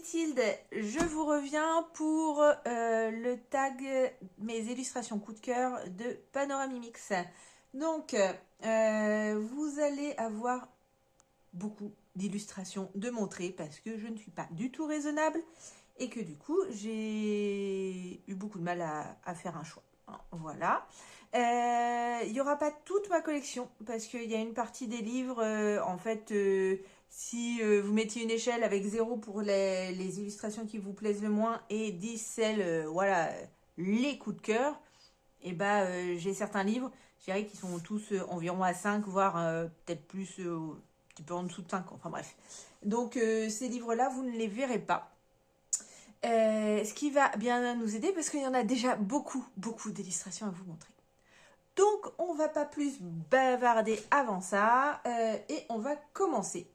Tilde, je vous reviens pour le tag mes illustrations coup de cœur de Panoramimix. Donc, vous allez avoir beaucoup d'illustrations de montrer parce que je ne suis pas du tout raisonnable et que du coup, j'ai eu beaucoup de mal à faire un choix. Voilà. Il n'y aura pas toute ma collection parce qu'il y a une partie des livres, en fait, si vous mettiez une échelle avec 0 pour les illustrations qui vous plaisent le moins et 10 celles, voilà, les coups de cœur, et bah j'ai certains livres, je dirais qu'ils sont tous environ à 5, voire peut-être plus, un petit peu en dessous de 5, enfin bref. Donc ces livres-là, vous ne les verrez pas. Ce qui va bien nous aider parce qu'il y en a déjà beaucoup d'illustrations à vous montrer. Donc, on va pas plus bavarder avant ça et on va commencer.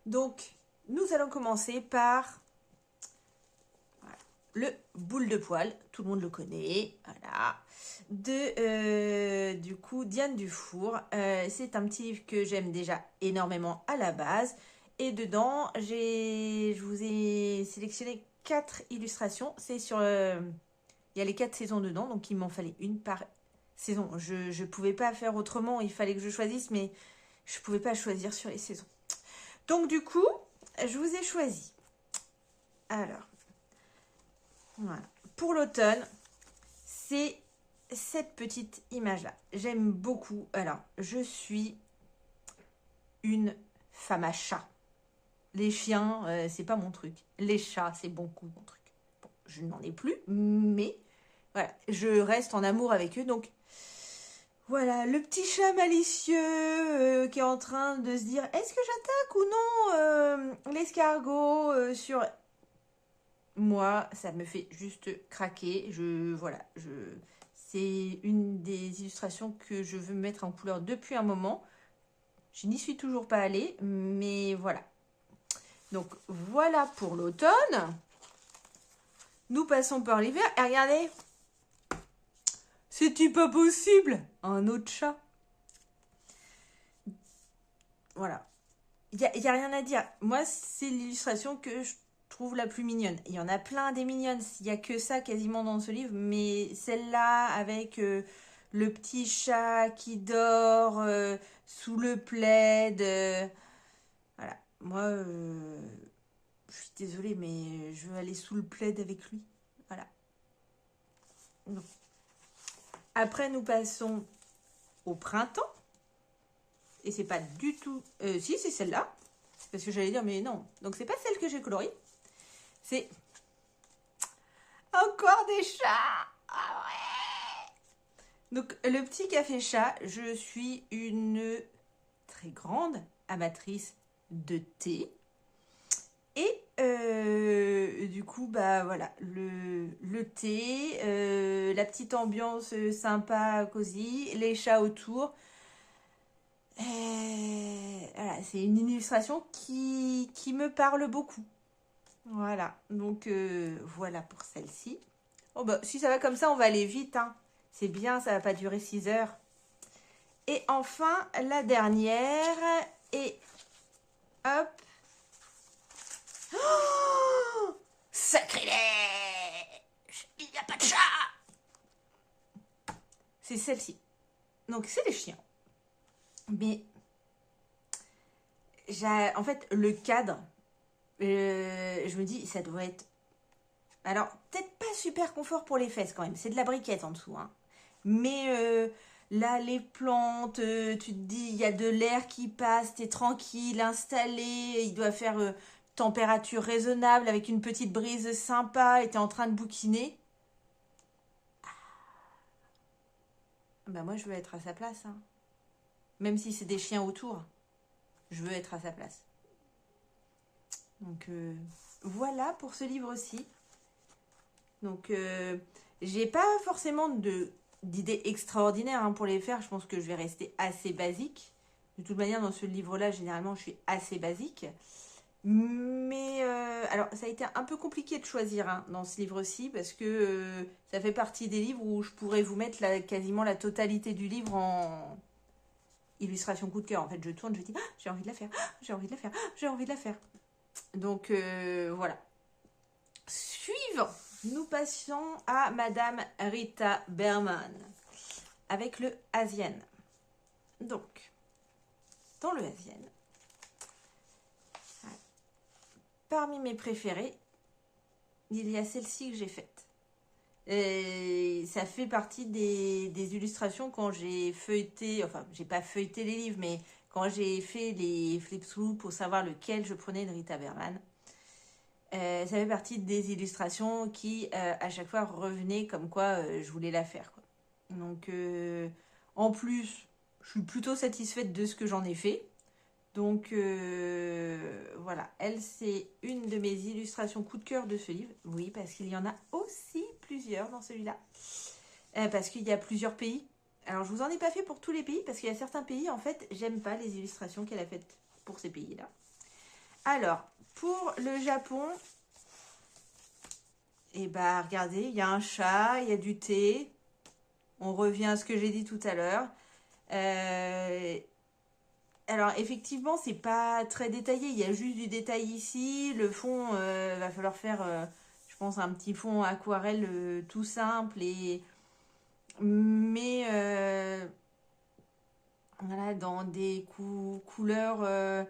Donc, nous allons commencer par voilà, le boule de poil. Tout le monde le connaît. Voilà. Du coup, Diane Dufour. C'est un petit livre que j'aime déjà énormément à la base. Et dedans, je vous ai sélectionné 4 illustrations. C'est sur... il y a les 4 saisons dedans, donc il m'en fallait une par saison. Je ne pouvais pas faire autrement, il fallait que je choisisse, mais je ne pouvais pas choisir sur les saisons. Donc du coup, je vous ai choisi. Alors, voilà. Pour l'automne, c'est cette petite image-là. J'aime beaucoup. Alors, je suis une femme à chat. Les chiens, c'est pas mon truc. Les chats, c'est beaucoup mon truc. Bon, je n'en ai plus, mais voilà, je reste en amour avec eux. Donc, voilà, le petit chat malicieux qui est en train de se dire est-ce que j'attaque ou non l'escargot sur... Moi, ça me fait juste craquer. C'est une des illustrations que je veux mettre en couleur depuis un moment. Je n'y suis toujours pas allée, mais voilà. Donc, voilà pour l'automne. Nous passons par l'hiver. Et regardez, c'est-tu pas possible? Un autre chat. Voilà. Il n'y a rien à dire. Moi, c'est l'illustration que je trouve la plus mignonne. Il y en a plein des mignonnes. Il n'y a que ça quasiment dans ce livre. Mais celle-là, avec le petit chat qui dort sous le plaid. Voilà. Moi, je suis désolée, mais je veux aller sous le plaid avec lui. Voilà. Donc. Après, nous passons au printemps. Et c'est pas du tout... si, c'est celle-là. Parce que j'allais dire, mais non. Donc, c'est pas celle que j'ai colorée. C'est... Encore des chats. Ah ouais. Donc, le petit café chat, je suis une très grande amatrice de thé. Et du coup, bah voilà, le thé, la petite ambiance sympa, cosy, les chats autour. Voilà, c'est une illustration qui me parle beaucoup. Voilà, donc voilà pour celle-ci. Oh bah, si ça va comme ça, on va aller vite. Hein. C'est bien, ça va pas durer 6 heures. Et enfin, la dernière. Et hop. Oh, sacrilège! Il n'y a pas de chat! C'est celle-ci. Donc, c'est les chiens. Mais, en fait, le cadre, je me dis, ça doit être... Alors, peut-être pas super confort pour les fesses quand même. C'est de la briquette en dessous. Hein. Mais là, les plantes, tu te dis, il y a de l'air qui passe, t'es tranquille, installé, il doit faire température raisonnable avec une petite brise sympa et t'es en train de bouquiner. Bah moi, je veux être à sa place. Hein. Même si c'est des chiens autour, je veux être à sa place. Donc, voilà pour ce livre-ci. Donc, j'ai pas forcément d'idées extraordinaires hein, pour les faire. Je pense que je vais rester assez basique. De toute manière, dans ce livre-là, généralement, je suis assez basique. Mais, alors, ça a été un peu compliqué de choisir hein, dans ce livre-ci parce que ça fait partie des livres où je pourrais vous mettre quasiment la totalité du livre en illustration coup de cœur. En fait, je tourne, je dis, ah, j'ai envie de la faire, ah, j'ai envie de la faire, ah, j'ai envie de la faire. Donc, voilà. Suivant, nous passons à Madame Rita Berman avec le Asian. Donc, dans le Asian, parmi mes préférés, il y a celle-ci que j'ai faite. Et ça fait partie des illustrations quand j'ai feuilleté, enfin, j'ai pas feuilleté les livres, mais quand j'ai fait les flip-through pour savoir lequel je prenais de Rita Berman. Ça fait partie des illustrations qui, à chaque fois, revenaient comme quoi je voulais la faire, quoi. Donc, en plus, je suis plutôt satisfaite de ce que j'en ai fait. Donc, voilà. Elle, c'est une de mes illustrations coup de cœur de ce livre. Oui, parce qu'il y en a aussi plusieurs dans celui-là. Parce qu'il y a plusieurs pays. Alors, je vous en ai pas fait pour tous les pays, parce qu'il y a certains pays, en fait, j'aime pas les illustrations qu'elle a faites pour ces pays-là. Alors, pour le Japon, et bah regardez, il y a un chat, il y a du thé. On revient à ce que j'ai dit tout à l'heure. Alors effectivement, c'est pas très détaillé. Il y a juste du détail ici. Le fond, va falloir faire, je pense, un petit fond aquarelle tout simple mais voilà, dans des couleurs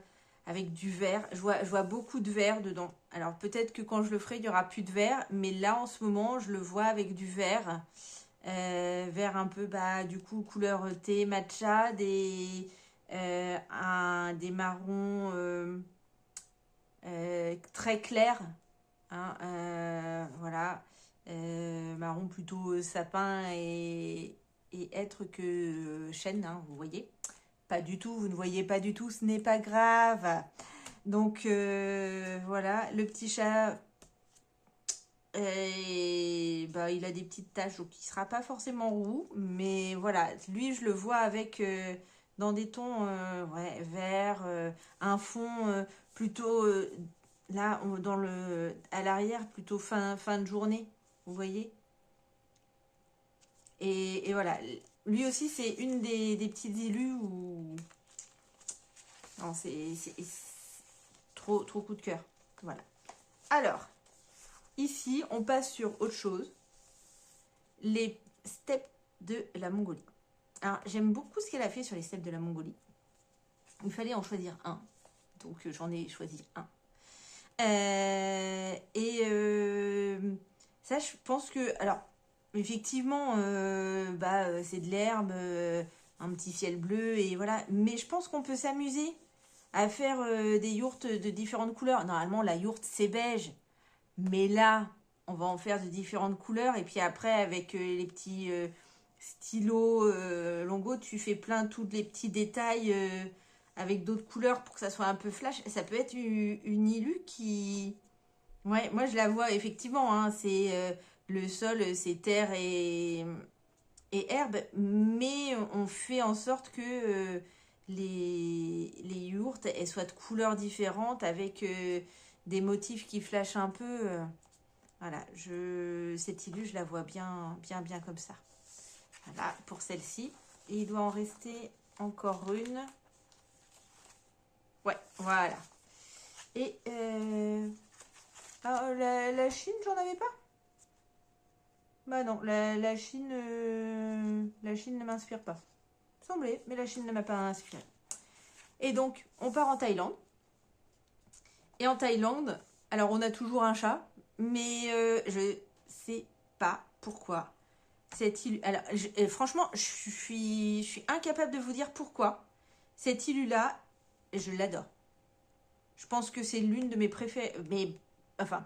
avec du vert. Je vois beaucoup de vert dedans. Alors peut-être que quand je le ferai, il y aura plus de vert, mais là en ce moment, je le vois avec du vert. Vert un peu, bah, du coup, couleur thé matcha, des marrons très clairs. Hein, voilà. Marron plutôt sapin et être que chêne, hein, vous voyez. Pas du tout, vous ne voyez pas du tout, ce n'est pas grave. Donc voilà, le petit chat, bah, il a des petites taches, donc il ne sera pas forcément roux. Mais voilà, lui, je le vois avec dans des tons ouais, vert, un fond plutôt là, à l'arrière, plutôt fin de journée, vous voyez. Et voilà, lui aussi, c'est une des petites illus où non, c'est trop coup de cœur. Voilà. Alors, ici, on passe sur autre chose. Les steppes de la Mongolie. Alors, j'aime beaucoup ce qu'elle a fait sur les steppes de la Mongolie. Il fallait en choisir un. Donc, j'en ai choisi un. Ça, je pense que... Alors, effectivement, c'est de l'herbe, un petit ciel bleu, et voilà. Mais je pense qu'on peut s'amuser à faire des yourtes de différentes couleurs. Normalement, la yourte, c'est beige. Mais là, on va en faire de différentes couleurs. Et puis après, avec les petits stylos Longo, tu fais plein tous les petits détails avec d'autres couleurs pour que ça soit un peu flash. Ça peut être une illu qui... Ouais, moi je la vois effectivement. Hein, c'est le sol, c'est terre et herbe. Mais on fait en sorte que les yourtes, elles soient de couleurs différentes avec des motifs qui flashent un peu. Voilà, cette illu, je la vois bien comme ça. Voilà, pour celle-ci. Et il doit en rester encore une. Ouais, voilà. Et la Chine, j'en avais pas. Bah non, la Chine ne m'inspire pas. Semblait, mais la Chine ne m'a pas inspiré. Et donc, on part en Thaïlande. Et en Thaïlande, alors on a toujours un chat, mais je sais pas pourquoi. Alors, franchement, je suis incapable de vous dire pourquoi. Cette illu-là, je l'adore. Je pense que c'est l'une de mes préférées. Mais, enfin,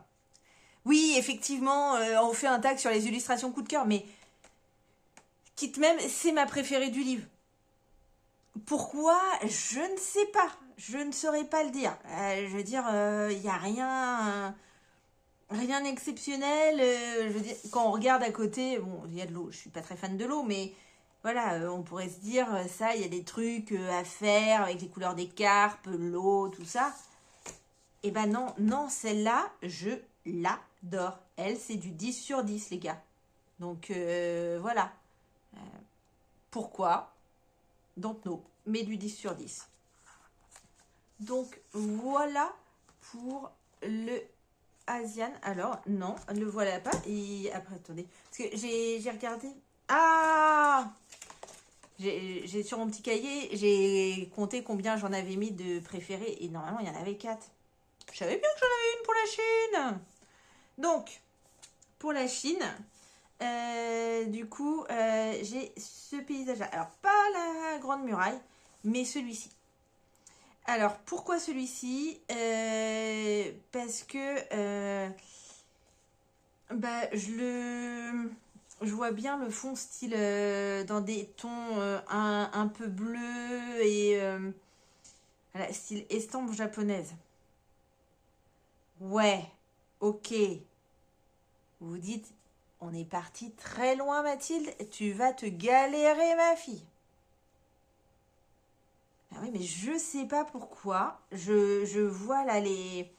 oui, effectivement, on fait un tag sur les illustrations coup de cœur, mais quitte même, c'est ma préférée du livre. Pourquoi? Je ne sais pas. Je ne saurais pas le dire. Je veux dire, il n'y a rien d'exceptionnel. Je veux dire, quand on regarde à côté, bon, il y a de l'eau. Je suis pas très fan de l'eau, mais voilà, on pourrait se dire, ça, il y a des trucs à faire avec les couleurs des carpes, l'eau, tout ça. Eh ben non, celle-là, je l'adore. Elle, c'est du 10 sur 10, les gars. Donc, voilà. Pourquoi? Don't know. Mais du 10 sur 10. Donc, voilà pour le Asian. Alors, non, ne le voilà pas. Et après, attendez. Parce que j'ai regardé. Ah! J'ai sur mon petit cahier, j'ai compté combien j'en avais mis de préférés. Et normalement, il y en avait 4. Je savais bien que j'en avais une pour la Chine. Donc, pour la Chine, du coup, j'ai ce paysage-là. Alors, pas la Grande Muraille, mais celui-ci. Alors, pourquoi celui-ci? Parce que bah, je vois bien le fond style dans des tons un peu bleus et voilà, style estampe japonaise. Ouais, ok. Vous vous dites, on est parti très loin, Mathilde. Tu vas te galérer, ma fille. Ah oui, mais je sais pas pourquoi. Je vois là les.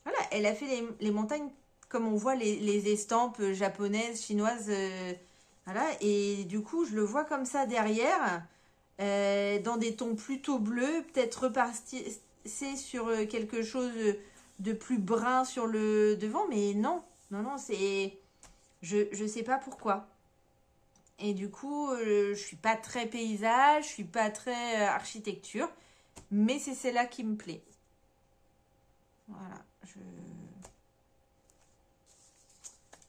Voilà, elle a fait les montagnes comme on voit les estampes japonaises, chinoises. Voilà, et du coup, je le vois comme ça derrière, dans des tons plutôt bleus, peut-être reparti c'est sur quelque chose de plus brun sur le devant, mais non, non, non, c'est. Je sais pas pourquoi. Et du coup, je suis pas très paysage, je suis pas très architecture, mais c'est celle-là qui me plaît. Voilà,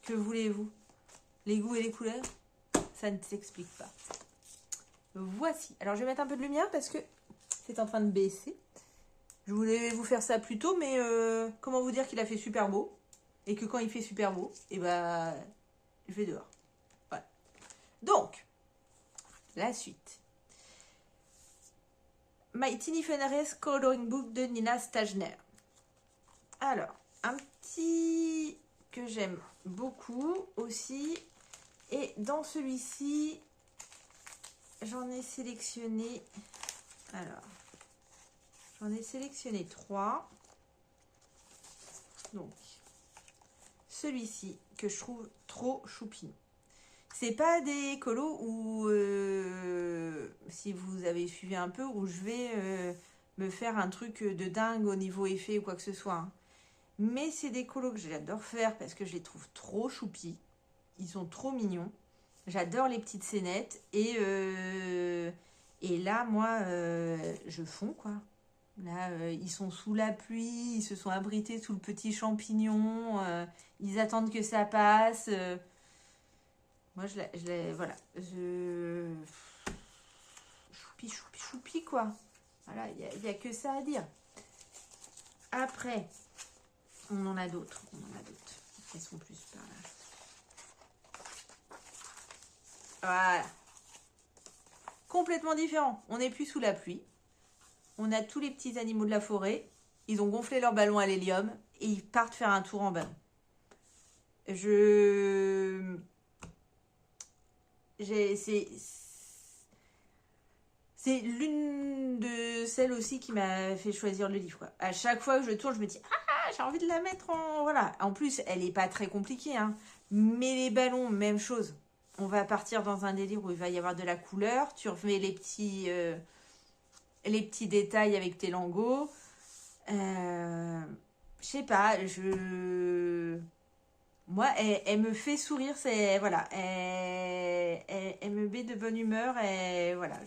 que voulez-vous? Les goûts et les couleurs, ça ne s'explique pas. Voici. Alors, je vais mettre un peu de lumière parce que c'est en train de baisser. Je voulais vous faire ça plus tôt, mais comment vous dire qu'il a fait super beau et que quand il fait super beau, et ben, je vais dehors. Voilà. Donc, la suite. My Tiny Forest Coloring Book de Nina Stajner. Alors, un petit que j'aime beaucoup aussi. Et dans celui-ci, j'en ai sélectionné. Alors, j'en ai sélectionné 3. Donc, celui-ci que je trouve trop choupinou. C'est pas des colos où, si vous avez suivi un peu, où je vais me faire un truc de dingue au niveau effet ou quoi que ce soit. Hein. Mais c'est des colos que j'adore faire parce que je les trouve trop choupis. Ils sont trop mignons. J'adore les petites scénettes. Et là, moi, je fonds, quoi. Là, ils sont sous la pluie, ils se sont abrités sous le petit champignon. Ils attendent que ça passe. Moi, voilà. Choupi, choupi, choupi, quoi. Voilà, il n'y a que ça à dire. Après, on en a d'autres. Elles sont plus par là. Voilà. Complètement différent. On n'est plus sous la pluie. On a tous les petits animaux de la forêt. Ils ont gonflé leur ballon à l'hélium et ils partent faire un tour en ballon. C'est l'une de celles aussi qui m'a fait choisir le livre. Quoi. À chaque fois que je tourne, je me dis ah, j'ai envie de la mettre en voilà. En plus, elle n'est pas très compliquée, hein. Mais les ballons, même chose. On va partir dans un délire où il va y avoir de la couleur. Tu remets les petits détails avec tes lingots. Je sais pas. Moi, elle me fait sourire. C'est voilà. Elle me met de bonne humeur. Et voilà.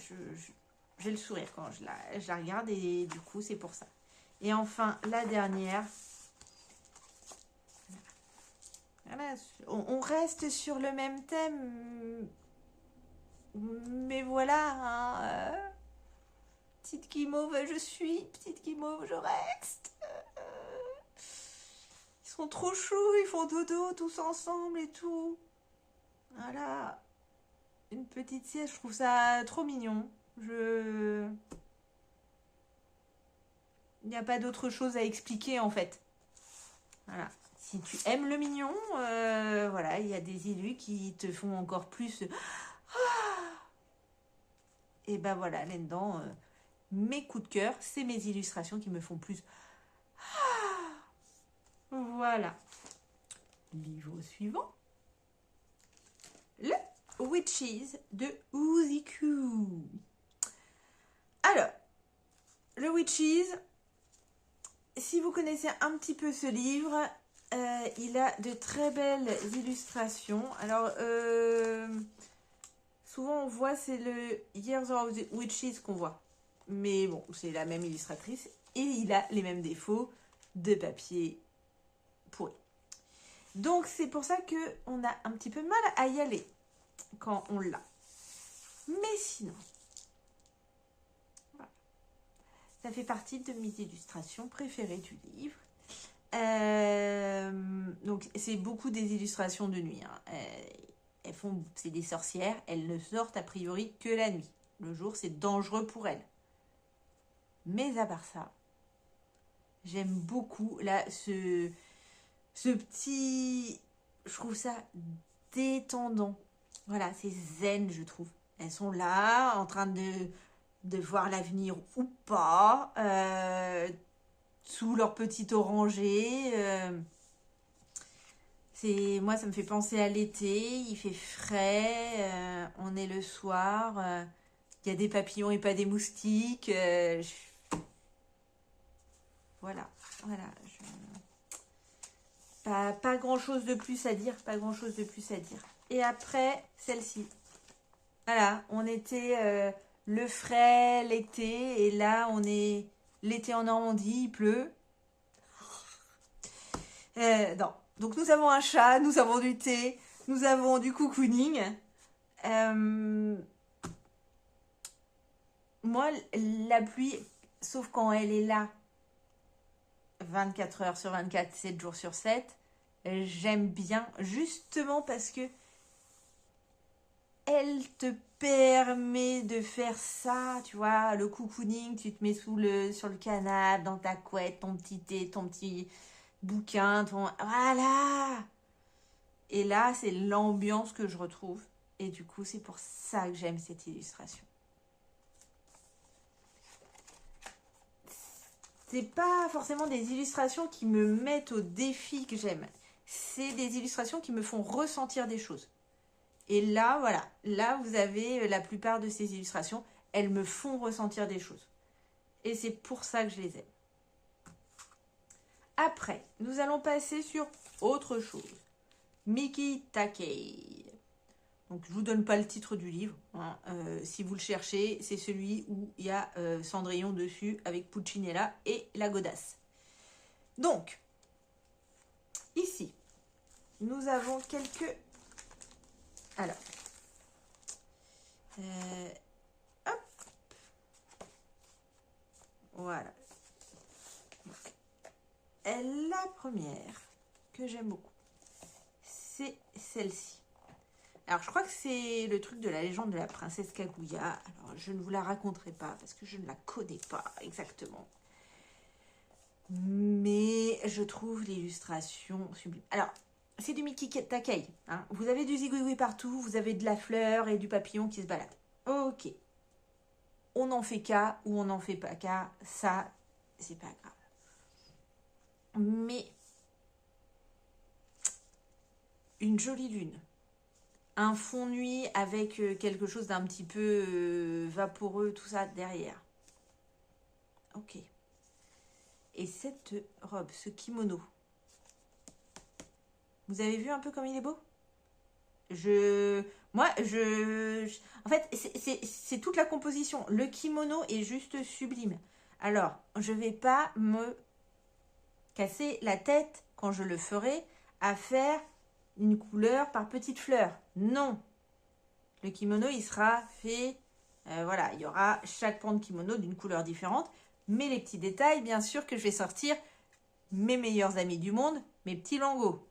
J'ai le sourire quand je la regarde et du coup c'est pour ça. Et enfin la dernière. Voilà, on reste sur le même thème, mais voilà. Hein, petite guimauve je suis, petite guimauve je reste. Ils sont trop choux, ils font dodo tous ensemble et tout. Voilà, une petite sieste, je trouve ça trop mignon. Il n'y a pas d'autre chose à expliquer en fait. Voilà. Si tu aimes le mignon, voilà, il y a des élus qui te font encore plus. Et ben voilà, là-dedans, mes coups de cœur, c'est mes illustrations qui me font plus. Voilà. Livre suivant. Le Witches de Uziku. Alors, le Witches, si vous connaissez un petit peu ce livre, il a de très belles illustrations. Alors, souvent on voit, c'est le Years of the Witches qu'on voit. Mais bon, c'est la même illustratrice. Et il a les mêmes défauts de papier pourri. Donc c'est pour ça qu'on a un petit peu de mal à y aller quand on l'a. Mais sinon, voilà. Ça fait partie de mes illustrations préférées du livre. Donc c'est beaucoup des illustrations de nuit. Hein. C'est des sorcières, elles ne sortent a priori que la nuit. Le jour, c'est dangereux pour elles. Mais à part ça, j'aime beaucoup là ce petit... Je trouve ça détendant. Voilà, c'est zen, je trouve. Elles sont là, en train de voir l'avenir ou pas, sous leur petit oranger. Moi, ça me fait penser à l'été, il fait frais, on est le soir, il y a des papillons et pas des moustiques. Voilà. Pas grand-chose de plus à dire, Et après, celle-ci. Voilà, on était le frais, l'été, et là, on est l'été en Normandie, il pleut. Non. Donc, nous avons un chat, nous avons du thé, nous avons du cocooning. Moi, la pluie, sauf quand elle est là, 24 heures sur 24, 7 jours sur 7, j'aime bien, justement parce que elle te permet de faire ça, tu vois, le cocooning, tu te mets sur le canapé, dans ta couette, ton petit thé, ton petit bouquin, voilà. Et là, c'est l'ambiance que je retrouve. Et du coup, c'est pour ça que j'aime cette illustration. C'est pas forcément des illustrations qui me mettent au défi que j'aime. C'est des illustrations qui me font ressentir des choses. Et là, voilà. Là, vous avez la plupart de ces illustrations. Elles me font ressentir des choses. Et c'est pour ça que je les aime. Après, nous allons passer sur autre chose. Miki Takei. Donc, je ne vous donne pas le titre du livre. Hein. Si vous le cherchez, c'est celui où il y a Cendrillon dessus avec Puccinella et la godasse. Donc, ici, nous avons quelques... Alors, hop. Voilà. Donc, la première que j'aime beaucoup, c'est celle-ci. Alors, je crois que c'est le truc de la légende de la princesse Kaguya. Alors, je ne vous la raconterai pas parce que je ne la connais pas exactement. Mais je trouve l'illustration sublime. Alors, c'est du Miki Takei. Hein. Vous avez du zigouigoui partout, vous avez de la fleur et du papillon qui se balade. Ok. On en fait cas ou on n'en fait pas cas, ça, c'est pas grave. Mais une jolie lune. Un fond nuit avec quelque chose d'un petit peu vaporeux, tout ça derrière. Ok. Et cette robe, ce kimono, vous avez vu un peu comme il est beau? En fait, c'est toute la composition. Le kimono est juste sublime. Alors, je vais pas me casser la tête quand je le ferai à faire une couleur par petite fleur. Non. Le kimono, il sera fait... voilà, il y aura chaque pan de kimono d'une couleur différente. Mais les petits détails, bien sûr que je vais sortir mes meilleurs amis du monde, mes petits lingots.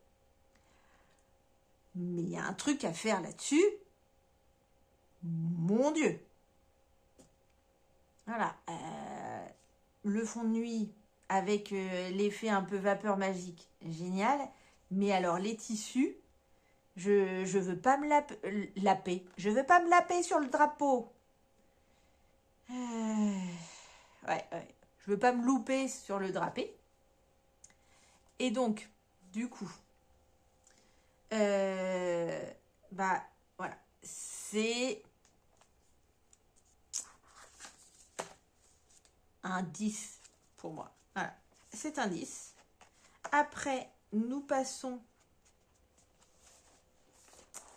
Mais il y a un truc à faire là-dessus. Mon Dieu. Voilà. Le fond de nuit avec l'effet un peu vapeur magique. Génial. Mais alors les tissus, je veux pas me laper. Je veux pas me laper sur le drapeau. Ouais. Je veux pas me louper sur le drapé. Et donc, du coup, bah voilà, c'est un 10 pour moi. Voilà, c'est un 10. Après, nous passons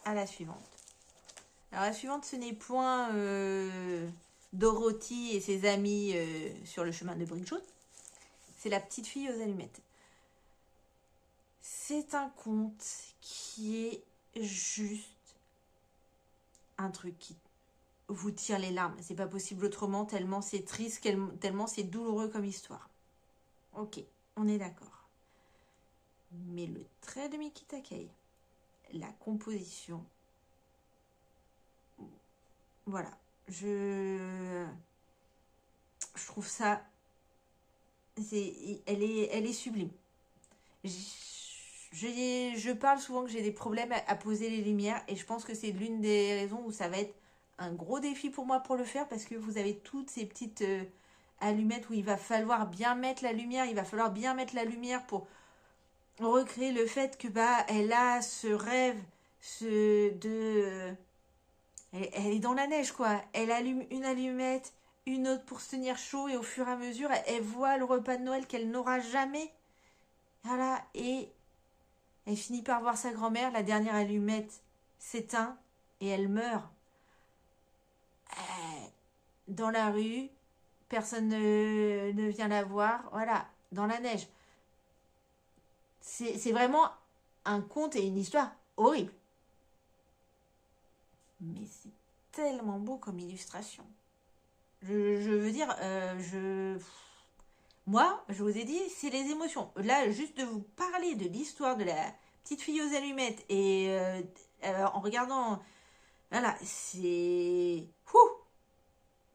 à la suivante. Alors la suivante, ce n'est point Dorothy et ses amis sur le chemin de briques jaunes. C'est la petite fille aux allumettes. C'est un conte qui est juste un truc qui vous tire les larmes. C'est pas possible autrement, tellement c'est triste, tellement c'est douloureux comme histoire. Ok, on est d'accord. Mais le trait de Miki Takei, la composition, voilà, je trouve ça, elle est sublime. Je parle souvent que j'ai des problèmes à poser les lumières et je pense que c'est l'une des raisons où ça va être un gros défi pour moi pour le faire parce que vous avez toutes ces petites allumettes où il va falloir bien mettre la lumière, pour recréer le fait que elle a ce rêve elle est dans la neige quoi, elle allume une allumette, une autre pour se tenir chaud et au fur et à mesure elle voit le repas de Noël qu'elle n'aura jamais, voilà, et elle finit par voir sa grand-mère, la dernière allumette s'éteint et elle meurt. Dans la rue, personne ne vient la voir, voilà, dans la neige. C'est vraiment un conte et une histoire horrible. Mais c'est tellement beau comme illustration. Je veux dire, moi, je vous ai dit, c'est les émotions. Là, juste de vous parler de l'histoire de la petite fille aux allumettes et en regardant, voilà, c'est...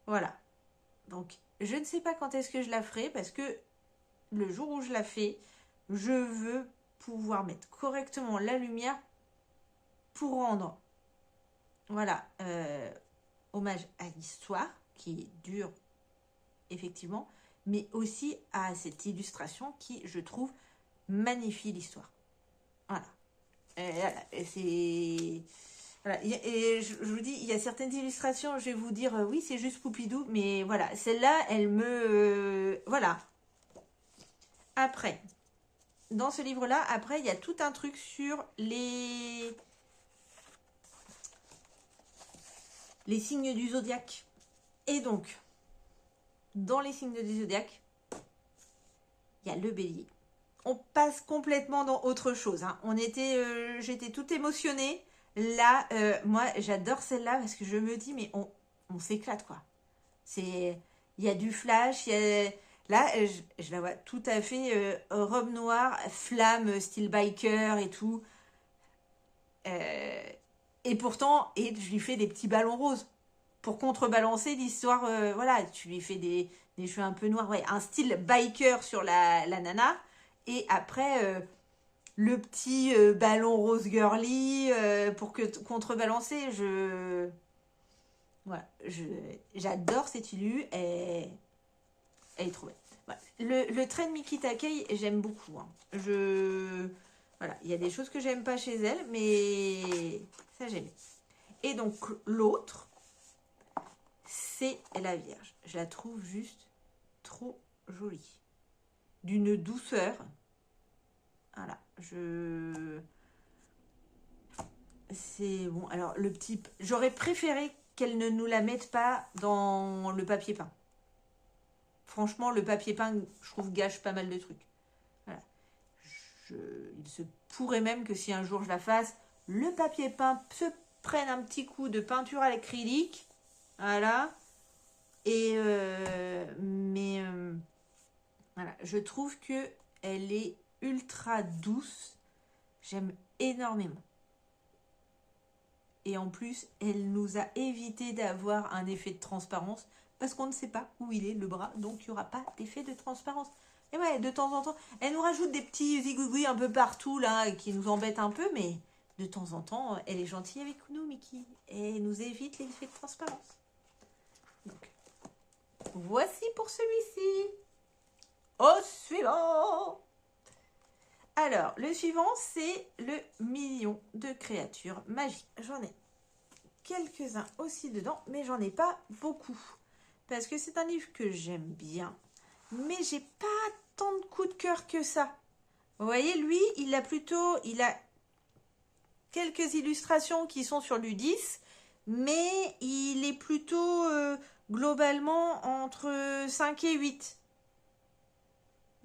Voilà. Donc, je ne sais pas quand est-ce que je la ferai parce que le jour où je la fais, je veux pouvoir mettre correctement la lumière pour rendre, voilà, hommage à l'histoire qui dure effectivement, mais aussi à cette illustration qui, je trouve, magnifie l'histoire. Voilà. Et c'est... Voilà. Et je vous dis, il y a certaines illustrations, je vais vous dire, oui, c'est juste Poupidou, mais voilà, celle-là, elle me... voilà. Après, dans ce livre-là, après, il y a tout un truc sur les signes du zodiaque. Et donc, dans les signes du zodiaque, il y a le bélier. On passe complètement dans autre chose. Hein. J'étais toute émotionnée. Là, moi, j'adore celle-là parce que je me dis, mais on s'éclate, quoi. Il y a du flash, là, je la vois tout à fait robe noire, flamme, style biker et tout. Et pourtant, je lui fais des petits ballons roses pour contrebalancer l'histoire. Voilà, tu lui fais des cheveux un peu noirs, ouais, un style biker sur la nana. Et après, le petit ballon rose girly pour contrebalancer. Voilà, j'adore cette illu. Elle est trop belle. Voilà. Le trait de Miki Takei, j'aime beaucoup. Hein. Voilà, il y a des choses que j'aime pas chez elle, mais ça j'aime. Et donc l'autre, c'est la Vierge. Je la trouve juste trop jolie. D'une douceur. Voilà, c'est bon. Alors le petit, j'aurais préféré qu'elle ne nous la mette pas dans le papier peint. Franchement, le papier peint, je trouve, gâche pas mal de trucs. Voilà. Il se pourrait même que si un jour je la fasse, le papier peint se prenne un petit coup de peinture à l'acrylique. Voilà. Et voilà, je trouve que elle est ultra douce. J'aime énormément. Et en plus, elle nous a évité d'avoir un effet de transparence parce qu'on ne sait pas où il est le bras, donc il n'y aura pas d'effet de transparence. Et ouais, de temps en temps, elle nous rajoute des petits zigouigouis un peu partout là qui nous embêtent un peu, mais de temps en temps, elle est gentille avec nous, Mickey, et nous évite l'effet de transparence. Donc, voici pour celui-ci. Au suivant. Alors, le suivant, c'est le million de créatures magiques. J'en ai quelques-uns aussi dedans, mais j'en ai pas beaucoup. Parce que c'est un livre que j'aime bien, mais j'ai pas tant de coups de cœur que ça. Vous voyez, lui, il a quelques illustrations qui sont sur du 10, mais il est plutôt globalement entre 5 et 8.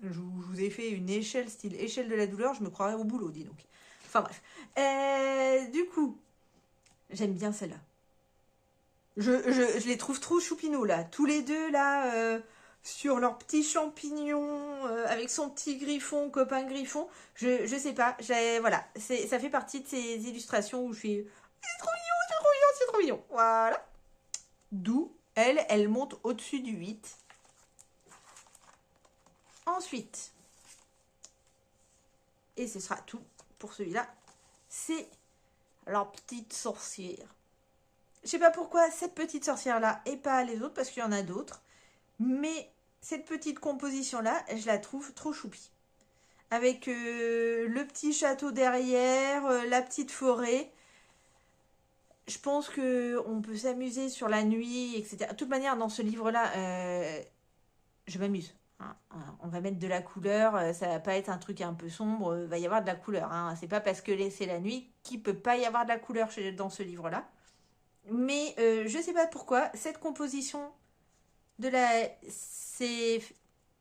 Je vous ai fait une échelle, style échelle de la douleur, je me croirais au boulot, dis donc. Enfin bref. Du coup, j'aime bien celle-là. Je les trouve trop choupinous, là. Tous les deux, là, sur leurs petits champignons, avec son petit griffon, copain griffon. Je sais pas, voilà. Ça fait partie de ces illustrations où je fais... C'est trop mignon, c'est trop mignon, c'est trop mignon. Voilà. D'où, elle monte au-dessus du 8. Ensuite, et ce sera tout pour celui-là, c'est la petite sorcière. Je sais pas pourquoi cette petite sorcière-là et pas les autres, parce qu'il y en a d'autres. Mais cette petite composition-là, je la trouve trop choupie. Avec le petit château derrière, la petite forêt. Je pense qu'on peut s'amuser sur la nuit, etc. De toute manière, dans ce livre-là, je m'amuse. Hein. On va mettre de la couleur, ça va pas être un truc un peu sombre, il va y avoir de la couleur. Hein. C'est pas parce que c'est la nuit qu'il peut pas y avoir de la couleur dans ce livre-là. Mais je sais pas pourquoi, cette composition de la...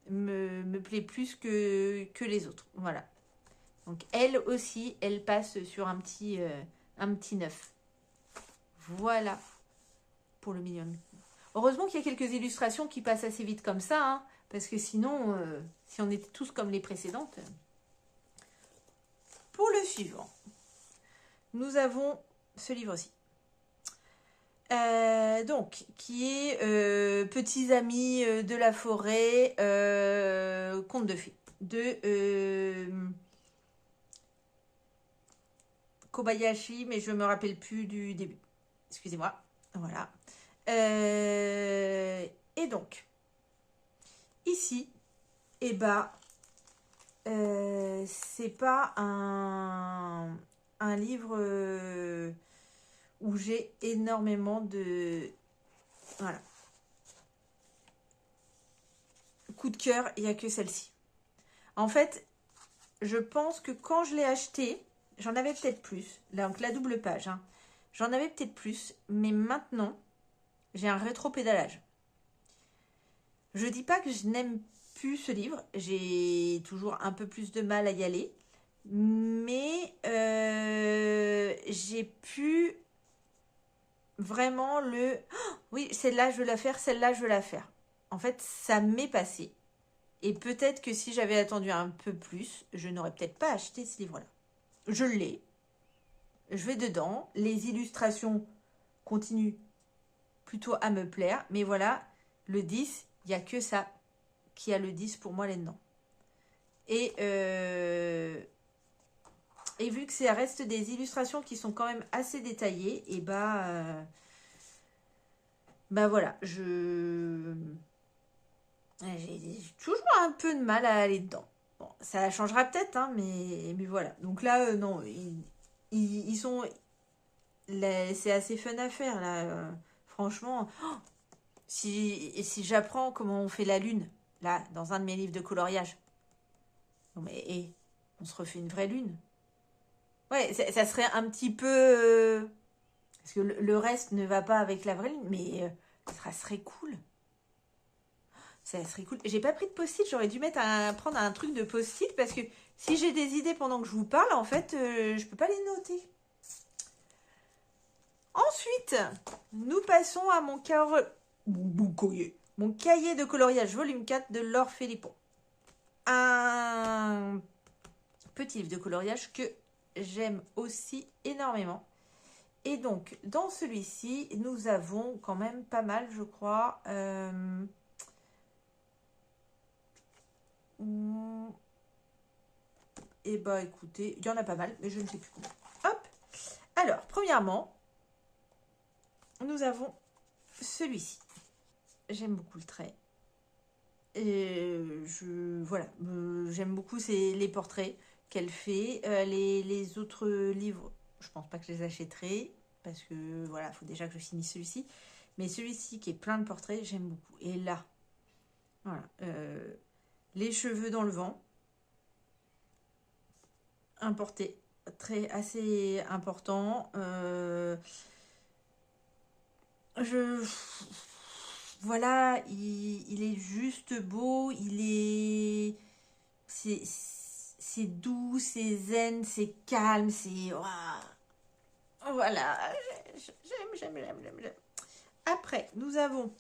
me plaît plus que les autres. Voilà. Donc elle aussi, elle passe sur un petit 9. Voilà pour le million. Heureusement qu'il y a quelques illustrations qui passent assez vite comme ça, hein, parce que sinon, si on était tous comme les précédentes... Pour le suivant, nous avons ce livre-ci. Donc, qui est Petits amis de la forêt, conte de fées, de Kobayashi, mais je me rappelle plus du début. Excusez-moi. Voilà. Et donc, ici, eh ben, c'est pas un livre où j'ai énormément de... Voilà. Coup de cœur, il n'y a que celle-ci. En fait, je pense que quand je l'ai acheté, j'en avais peut-être plus. Donc la double page, hein. J'en avais peut-être plus. Mais maintenant, j'ai un rétro-pédalage. Je dis pas que je n'aime plus ce livre. J'ai toujours un peu plus de mal à y aller. Mais j'ai pu... Vraiment le... Oh, oui, celle-là, je veux la faire, celle-là, je veux la faire. En fait, ça m'est passé. Et peut-être que si j'avais attendu un peu plus, je n'aurais peut-être pas acheté ce livre-là. Je l'ai. Je vais dedans. Les illustrations continuent plutôt à me plaire. Mais voilà, le 10, il n'y a que ça qui a le 10 pour moi là-dedans. Et vu que ça reste des illustrations qui sont quand même assez détaillées, et bah voilà, j'ai toujours un peu de mal à aller dedans. Bon, ça changera peut-être, hein, mais voilà. Donc là, non, ils sont... C'est assez fun à faire, là. Franchement, oh, si j'apprends comment on fait la lune, là, dans un de mes livres de coloriage, non mais, on se refait une vraie lune. Ouais, ça serait un petit peu... parce que le reste ne va pas avec la vraie lune, mais ça serait cool. Ça serait cool. J'ai pas pris de post-it, j'aurais dû prendre un truc de post-it parce que si j'ai des idées pendant que je vous parle, en fait, je peux pas les noter. Ensuite, nous passons à mon cahier de coloriage volume 4 de Laure Philippon. Un petit livre de coloriage que j'aime aussi énormément. Et donc, dans celui-ci, nous avons quand même pas mal, je crois... Et bah écoutez, il y en a pas mal, mais je ne sais plus combien. Hop. Alors, premièrement, nous avons celui-ci. J'aime beaucoup le trait. Et voilà, j'aime beaucoup les portraits qu'elle fait. Les autres livres, je pense pas que je les achèterai parce que voilà, il faut déjà que je finisse celui-ci. Mais celui-ci qui est plein de portraits, j'aime beaucoup. Et là, voilà, les cheveux dans le vent. importé, assez important. Voilà, il est juste beau, c'est doux, c'est zen, c'est calme, c'est voilà, j'aime. Après, nous avons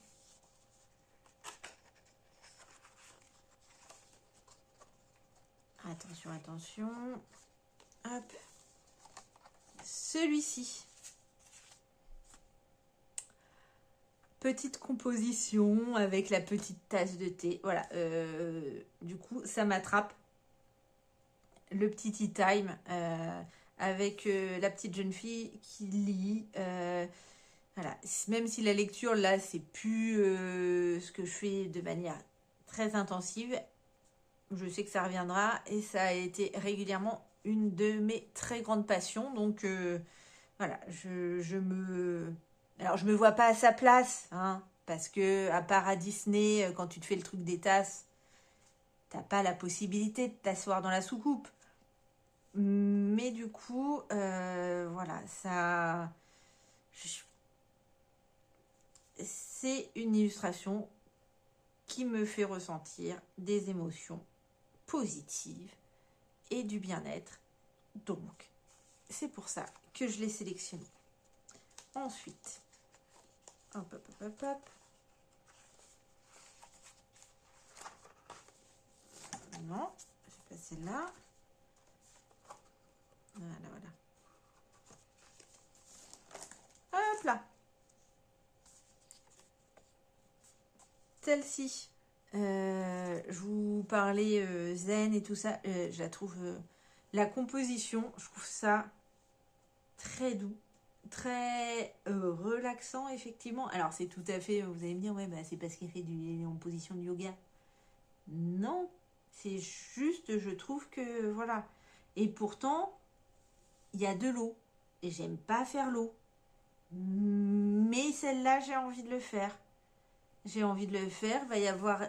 attention, hop, celui-ci. Petite composition avec la petite tasse de thé. Voilà, du coup, ça m'attrape le petit tea time avec la petite jeune fille qui lit. Voilà, même si la lecture, là, c'est plus ce que je fais de manière très intensive, je sais que ça reviendra et ça a été régulièrement une de mes très grandes passions. Donc, voilà, alors, je me vois pas à sa place, hein, parce que, à part à Disney, quand tu te fais le truc des tasses, t'as pas la possibilité de t'asseoir dans la soucoupe. Mais du coup, voilà, ça... C'est une illustration qui me fait ressentir des émotions positives et du bien-être. Donc, c'est pour ça que je l'ai sélectionné. Ensuite, hop. Non, c'est pas celle-là. Voilà. Hop là. Celle-ci, je vous parlais zen et tout ça. Je la trouve, la composition, je trouve ça très doux, très relaxant, effectivement. Alors, c'est tout à fait, vous allez me dire, ouais, bah, c'est parce qu'elle fait en position de yoga. Non, c'est juste, je trouve que, voilà. Et pourtant, il y a de l'eau. Et j'aime pas faire l'eau. Mais celle-là, j'ai envie de le faire. J'ai envie de le faire. Il va y avoir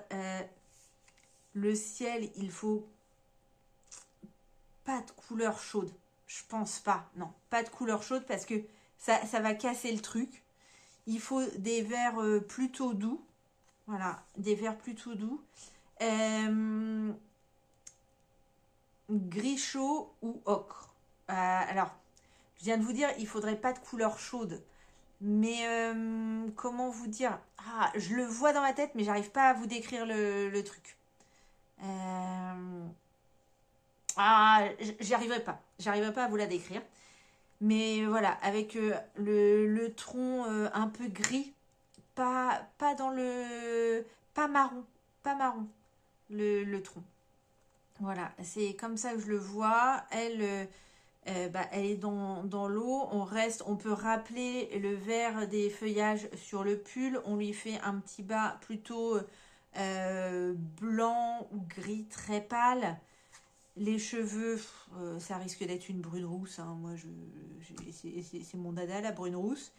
le ciel, il faut pas de couleur chaude. Je pense pas. Non, pas de couleur chaude parce que ça va casser le truc. Il faut des verts plutôt doux. Voilà, des verts plutôt doux. Gris chaud ou ocre. Alors, je viens de vous dire, il faudrait pas de couleur chaude. Mais comment vous dire? Je le vois dans ma tête, mais j'arrive pas à vous décrire le truc. J'y arriverai pas. J'arriverai pas à vous la décrire. Mais voilà, avec le tronc un peu gris, pas dans le... Pas marron. Pas marron, le tronc. Voilà, c'est comme ça que je le vois. Elle est dans l'eau. On peut rappeler le vert des feuillages sur le pull. On lui fait un petit bas plutôt blanc ou gris très pâle. Les cheveux, ça risque d'être une brune rousse. Hein. Moi, c'est mon dada, la brune rousse.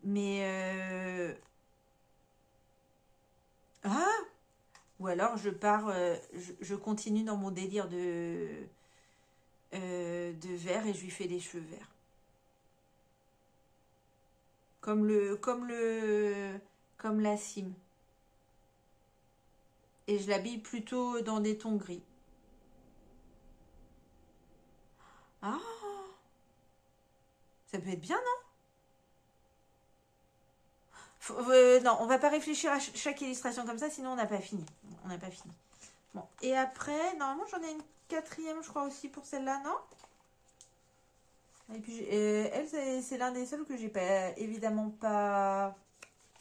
Mais ou alors je continue dans mon délire de vert et je lui fais des cheveux verts. Comme la cime. Et je l'habille plutôt dans des tons gris. Ça peut être bien, non? Non, on va pas réfléchir à chaque illustration comme ça, sinon on n'a pas fini. Bon, et après, normalement j'en ai une quatrième, je crois aussi pour celle-là, non? Et puis elle, c'est l'un des seuls que j'ai évidemment pas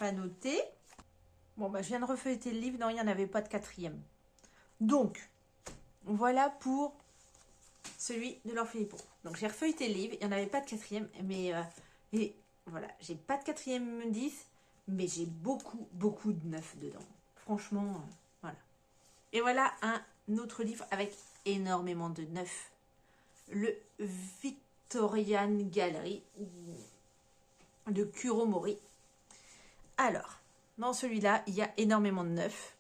noté. Bon, je viens de refeuilleter le livre, non, il n'y en avait pas de quatrième. Donc, voilà pour celui de Laure Philippot. Donc j'ai refeuilleté le livre, il n'y en avait pas de quatrième, mais et voilà, j'ai pas de quatrième indice, mais j'ai beaucoup de neuf dedans. Franchement, voilà. Et voilà un autre livre avec énormément de neuf. Le Victorian Gallery de Kuromori. Alors, dans celui-là, il y a énormément de neuf,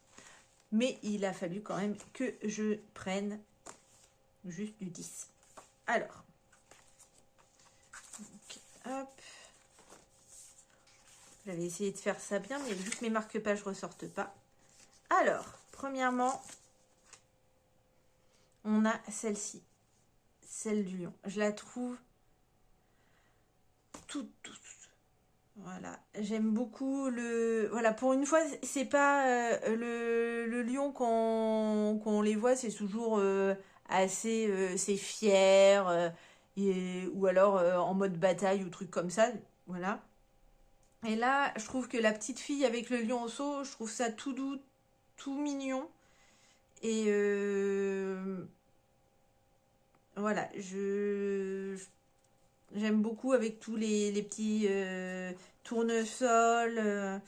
mais il a fallu quand même que je prenne juste du 10. Alors, donc, hop. J'avais essayé de faire ça bien, mais vu que mes marque-pages ne ressortent pas. Alors, premièrement, on a celle-ci. Celle du lion. Je la trouve toute. Voilà. J'aime beaucoup le... Voilà, pour une fois, c'est pas le lion qu'on les voit, c'est toujours assez... c'est fier, ou alors en mode bataille ou truc comme ça. Voilà. Et là, je trouve que la petite fille avec le lion au seau, je trouve ça tout doux, tout mignon. Et voilà, j'aime beaucoup avec tous les petits tournesols.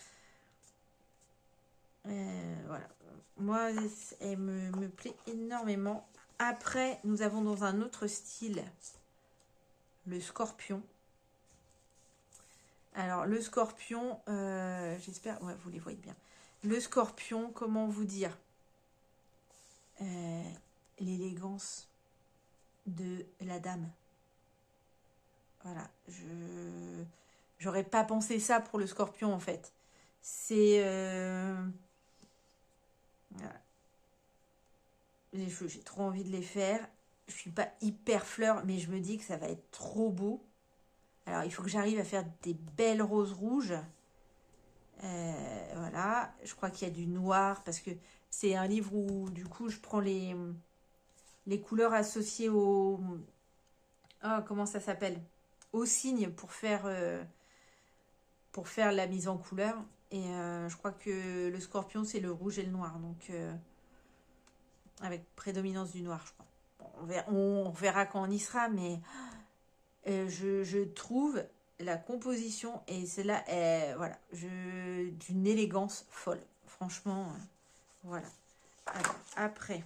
Voilà. Moi, elle me plaît énormément. Après, nous avons dans un autre style le scorpion. Alors, le scorpion, j'espère, ouais, vous les voyez bien. Le scorpion, comment vous dire l'élégance de la dame. Voilà, j'aurais pas pensé ça pour le scorpion en fait. C'est voilà. Les cheveux, j'ai trop envie de les faire. Je suis pas hyper fleur, mais je me dis que ça va être trop beau. Alors, il faut que j'arrive à faire des belles roses rouges. Voilà, je crois qu'il y a du noir parce que c'est un livre où du coup je prends les couleurs associées au... Oh, comment ça s'appelle? Au signe pour faire la mise en couleur. Et je crois que le scorpion, c'est le rouge et le noir. Donc, avec prédominance du noir, je crois. Bon, on verra quand on y sera, mais je trouve la composition, et celle-là est voilà, d'une élégance folle. Franchement, voilà. Alors, après,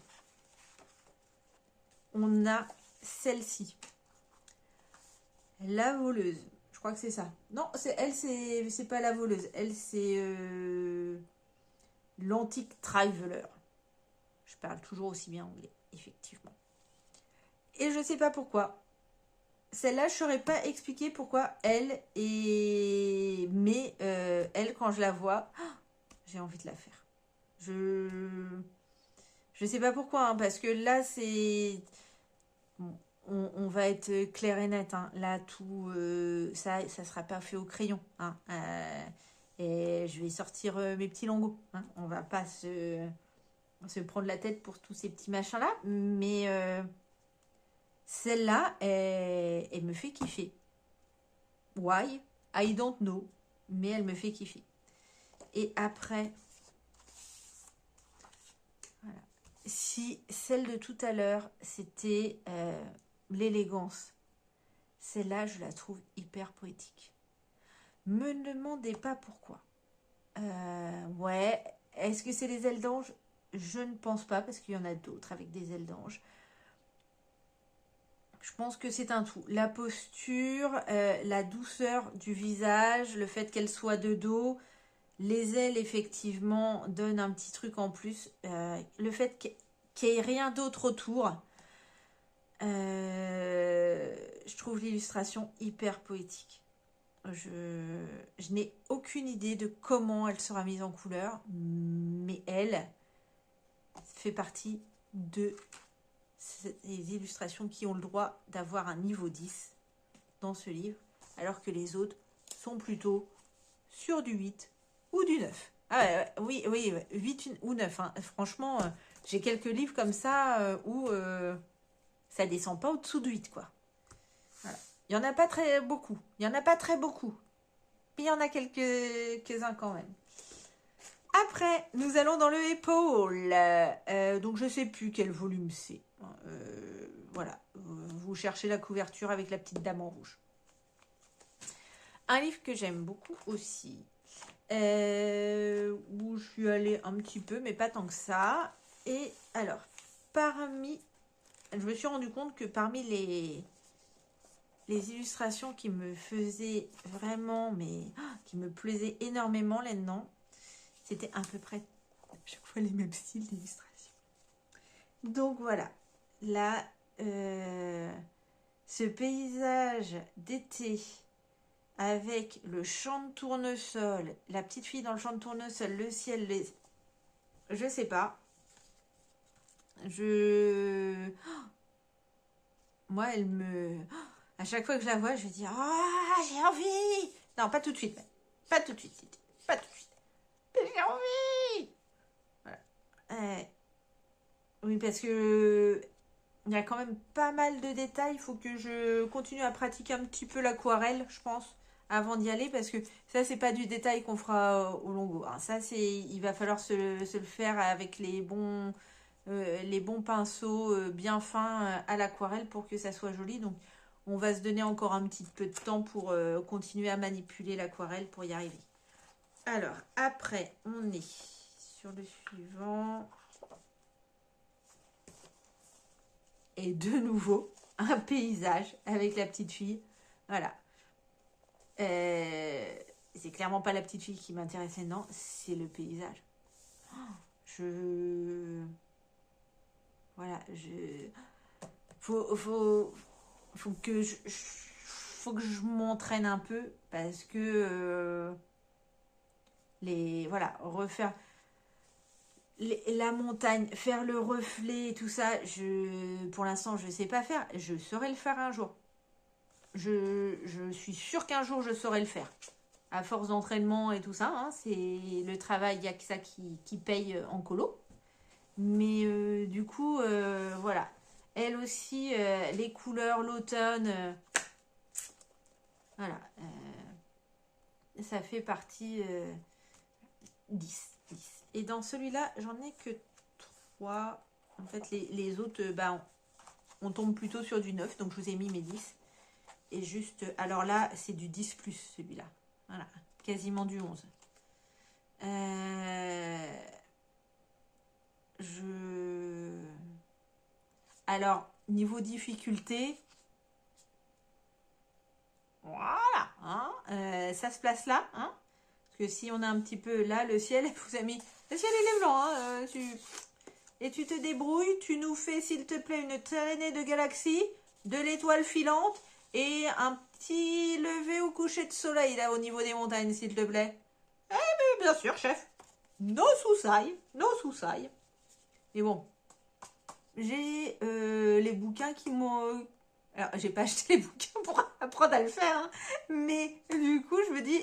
on a celle-ci. La voleuse. Je crois que c'est ça. Non, c'est pas la voleuse. Elle, c'est l'antique traveler. Je parle toujours aussi bien anglais, effectivement. Et je sais pas pourquoi. Celle-là, je saurais pas expliquer pourquoi elle est... Mais elle, quand je la vois, j'ai envie de la faire. Je sais pas pourquoi, hein, parce que là, c'est... Bon, on va être clair et net. Hein. Là, tout ça sera pas fait au crayon. Hein. Et je vais sortir mes petits lingots. Hein. On va pas se prendre la tête pour tous ces petits machins-là. Mais celle-là, elle me fait kiffer. Why? I don't know. Mais elle me fait kiffer. Et après, voilà. Si celle de tout à l'heure, c'était l'élégance. Celle-là, je la trouve hyper poétique. Me demandez pas pourquoi. Ouais, est-ce que c'est les ailes d'ange? Je ne pense pas, parce qu'il y en a d'autres avec des ailes d'ange. Je pense que c'est un tout. La posture, la douceur du visage, le fait qu'elle soit de dos, les ailes, effectivement, donnent un petit truc en plus. Le fait qu'il n'y ait rien d'autre autour, je trouve l'illustration hyper poétique. Je n'ai aucune idée de comment elle sera mise en couleur, mais elle fait partie de ces illustrations qui ont le droit d'avoir un niveau 10 dans ce livre, alors que les autres sont plutôt sur du 8 ou du 9. Ah ouais, oui, 8 ou 9. Hein. Franchement, j'ai quelques livres comme ça où ça descend pas au-dessous de 8, quoi. Voilà. Il n'y en a pas très beaucoup. Il n'y en a pas très beaucoup. Mais il y en a quelques-uns quand même. Après, nous allons dans le épaule. Donc, je ne sais plus quel volume c'est. Voilà. Vous cherchez la couverture avec la petite dame en rouge. Un livre que j'aime beaucoup aussi. Où je suis allée un petit peu, mais pas tant que ça. Et alors, je me suis rendu compte que parmi les illustrations qui me faisaient vraiment, mais qui me plaisaient énormément là-dedans, c'était à peu près chaque fois les mêmes styles d'illustration. Donc voilà, là, ce paysage d'été avec le champ de tournesol, la petite fille dans le champ de tournesol, le ciel, je sais pas. Moi, elle me... À chaque fois que je la vois, je vais dire ah, j'ai envie. Non, pas tout de suite. Pas tout de suite. Pas tout de suite. J'ai envie. Voilà. Oui, parce que il y a quand même pas mal de détails. Il faut que je continue à pratiquer un petit peu l'aquarelle, je pense, avant d'y aller, parce que ça, c'est pas du détail qu'on fera au longo. Hein. Ça, il va falloir se le faire avec les bons pinceaux bien fins à l'aquarelle pour que ça soit joli. Donc, on va se donner encore un petit peu de temps pour continuer à manipuler l'aquarelle pour y arriver. Alors, après, on est sur le suivant. Et de nouveau, un paysage avec la petite fille. Voilà. C'est clairement pas la petite fille qui m'intéressait, non, c'est le paysage. Voilà, faut que je m'entraîne un peu parce que refaire la montagne, faire le reflet, tout ça, pour l'instant, je ne sais pas faire. Je saurai le faire un jour. Je suis sûre qu'un jour, je saurai le faire. À force d'entraînement et tout ça, hein, c'est le travail, il n'y a que ça qui paye en colo. Mais du coup, voilà. Elle aussi, les couleurs, l'automne, voilà. Ça fait partie 10. Et dans celui-là, j'en ai que 3. En fait, les autres, on tombe plutôt sur du 9. Donc, je vous ai mis mes 10. Et juste, alors là, c'est du 10 plus, celui-là. Voilà, quasiment du 11. Alors, niveau difficulté, voilà, hein, ça se place là, hein. Parce que si on a un petit peu là, le ciel, vous a mis... Le ciel, il est blanc, hein. Et tu te débrouilles, tu nous fais, s'il te plaît, une traînée de galaxies, de l'étoile filante et un petit lever au coucher de soleil, là, au niveau des montagnes, s'il te plaît. Eh bien, bien sûr, chef. No sousaille, no sousaille. Mais bon, j'ai les bouquins qui m'ont... Alors, j'ai pas acheté les bouquins pour apprendre à le faire, hein, mais du coup, je me dis,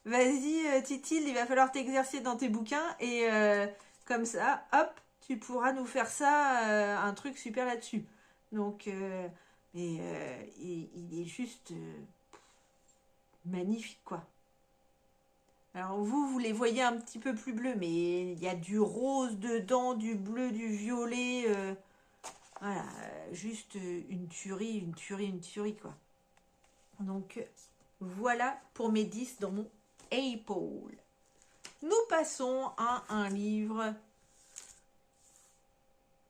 vas-y, Titille, il va falloir t'exercer dans tes bouquins, et comme ça, hop, tu pourras nous faire ça, un truc super là-dessus. Donc, il est juste magnifique, quoi. Alors vous les voyez un petit peu plus bleus, mais il y a du rose dedans, du bleu, du violet. Voilà, juste une tuerie, quoi. Donc voilà pour mes 10 dans mon Apple. Nous passons à un livre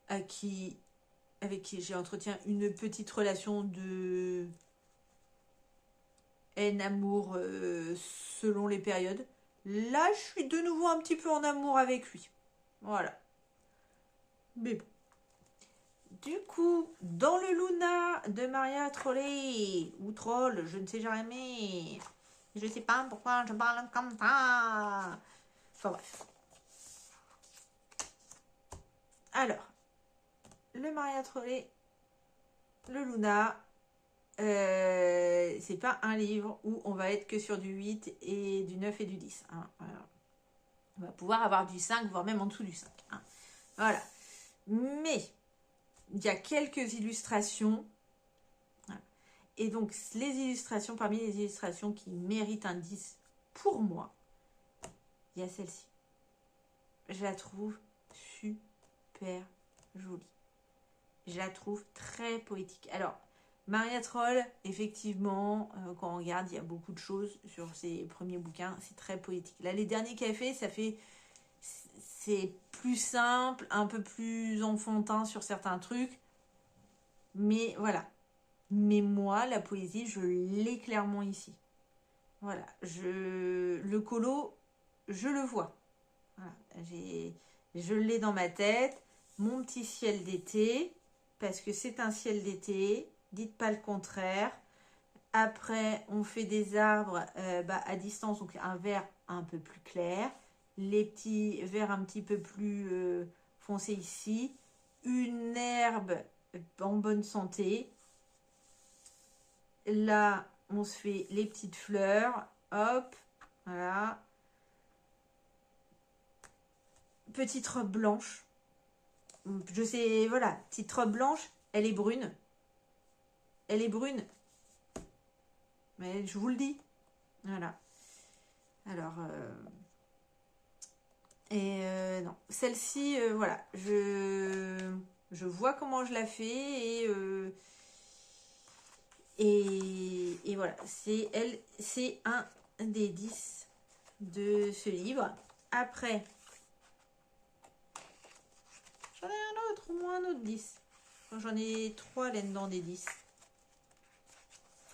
avec qui j'ai entretenu une petite relation de haine-amour selon les périodes. Là, je suis de nouveau un petit peu en amour avec lui. Voilà. Mais bon. Du coup, dans le Luna de Maria Trolley, ou Troll, je ne sais jamais. Je ne sais pas pourquoi je parle comme ça. Enfin bref. Alors, le Maria Trolley, le Luna, c'est pas un livre où on va être que sur du 8 et du 9 et du 10. Hein. On va pouvoir avoir du 5, voire même en dessous du 5. Hein. Voilà. Mais il y a quelques illustrations. Voilà. Et donc, parmi les illustrations qui méritent un 10 pour moi, il y a celle-ci. Je la trouve super jolie. Je la trouve très poétique. Alors, Maria Troll, effectivement, quand on regarde, il y a beaucoup de choses sur ses premiers bouquins. C'est très poétique. Là, les derniers qu'elle fait, c'est plus simple, un peu plus enfantin sur certains trucs. Mais voilà. Mais moi, la poésie, je l'ai clairement ici. Voilà. Le colo, je le vois. Voilà. Je l'ai dans ma tête. Mon petit ciel d'été, parce que c'est un ciel d'été. dites pas le contraire. Après, on fait des arbres à distance, donc un vert un peu plus clair. Les petits verts un petit peu plus foncés ici. Une herbe en bonne santé. Là, on se fait les petites fleurs. Hop, voilà. Petite robe blanche. Je sais, voilà, petite robe blanche. Elle est brune. Elle est brune. Mais je vous le dis. Voilà. Alors, non. Celle-ci, voilà. Je vois comment je la fais et voilà. C'est un des 10 de ce livre. Après, j'en ai un autre, au moins un autre 10. J'en ai 3 là-dedans des 10.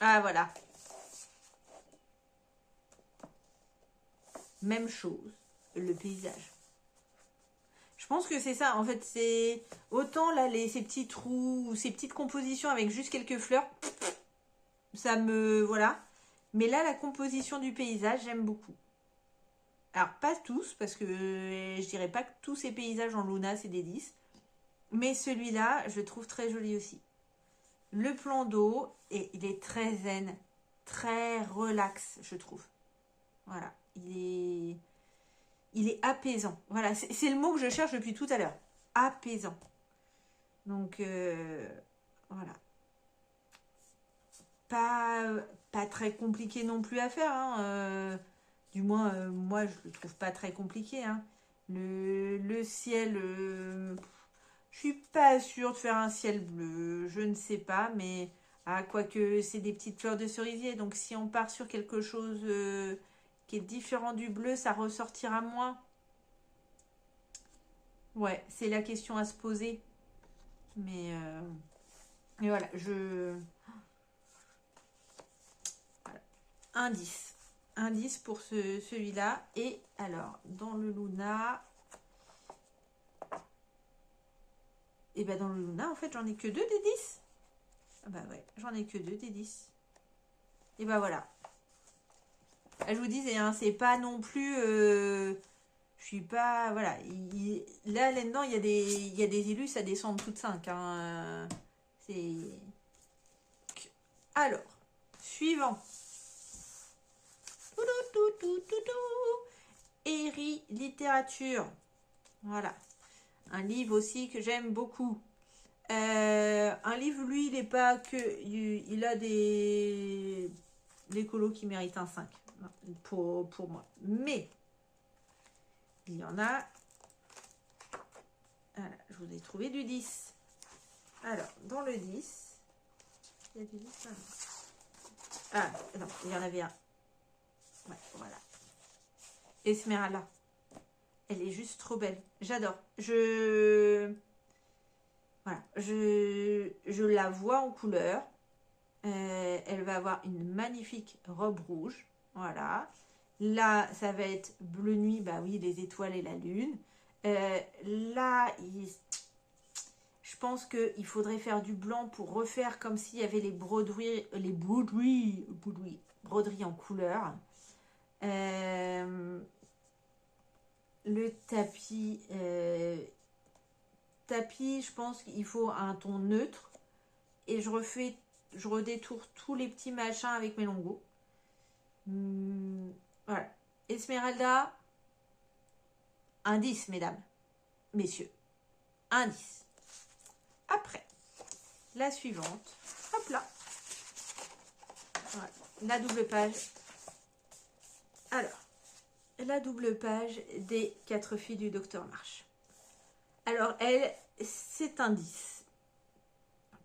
Ah, voilà. Même chose, le paysage. Je pense que c'est ça, en fait, c'est autant là, ces petits trous, ou ces petites compositions avec juste quelques fleurs, ça me... Voilà. Mais là, la composition du paysage, j'aime beaucoup. Alors, pas tous, parce que je dirais pas que tous ces paysages en Luna, c'est des 10. Mais celui-là, je le trouve très joli aussi. Le plan d'eau, et il est très zen, très relax, je trouve. Voilà, il est apaisant. Voilà, c'est le mot que je cherche depuis tout à l'heure. Apaisant. Donc, voilà. Pas très compliqué non plus à faire. Hein. Du moins, moi, je le trouve pas très compliqué. Hein. Le ciel, je suis pas sûre de faire un ciel bleu. Je ne sais pas, mais quoique c'est des petites fleurs de cerisier. Donc, si on part sur quelque chose qui est différent du bleu, ça ressortira moins. Ouais, c'est la question à se poser. Mais voilà, voilà. Un 10. Un 10 pour celui-là. Et alors, dans le Luna... Et ben dans le Luna, en fait, j'en ai que 2 des 10. Ah bah ouais, j'en ai que 2 des 10. Et ben voilà. Je vous disais, hein, c'est pas non plus... je suis pas... Voilà. Là, là-dedans, il y a des élus, ça descend de toutes 5. Hein. C'est... Alors, suivant. Eri Littérature. Voilà. Un livre aussi que j'aime beaucoup. Un livre, lui, il n'est pas que... Il a des colos qui méritent un 5 pour moi. Mais, il y en a... Voilà, je vous ai trouvé du 10. Alors, dans le 10... Il y a du 10 là. Ah, non, il y en avait un. Ouais, voilà. Esmeralda. Elle est juste trop belle. J'adore. Voilà. Je la vois en couleur. Elle va avoir une magnifique robe rouge. Voilà. Là, ça va être bleu nuit. Bah oui, les étoiles et la lune. Là, je pense qu'il faudrait faire du blanc pour refaire comme s'il y avait les broderies en couleur. Le tapis, je pense qu'il faut un ton neutre. Et je redétourne tous les petits machins avec mes longos. Voilà. Esmeralda, un 10, mesdames, messieurs. Un 10. Après, la suivante. Hop là. Voilà. La double page. Alors, la double page des 4 filles du Docteur March. Alors, elle, c'est un 10.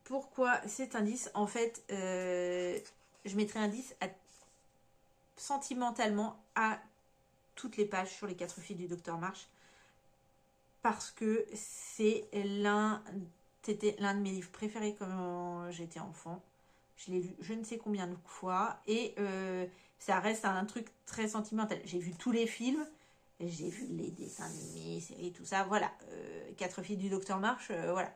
Pourquoi c'est un 10? En fait, je mettrais un 10 sentimentalement à toutes les pages sur les 4 filles du Docteur March. Parce que c'était l'un de mes livres préférés quand j'étais enfant. Je l'ai lu je ne sais combien de fois. Et ça reste un truc très sentimental. J'ai vu tous les films. J'ai vu les dessins animés, séries, tout ça. Voilà. 4 filles du Docteur March. Voilà.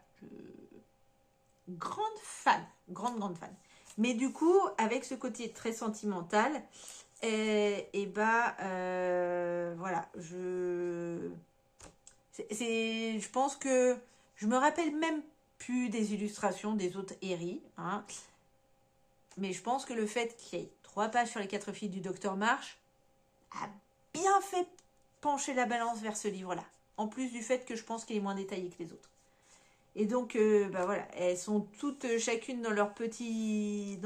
grande fan, grande fan. Mais du coup, avec ce côté très sentimental, voilà, je pense que je me rappelle même plus des illustrations des autres Harry, hein, mais je pense que le fait qu'il y ait 3 pages sur les 4 filles du Docteur March a bien fait pencher la balance vers ce livre-là. En plus du fait que je pense qu'il est moins détaillé que les autres. Et donc, voilà, elles sont toutes chacune dans leur petit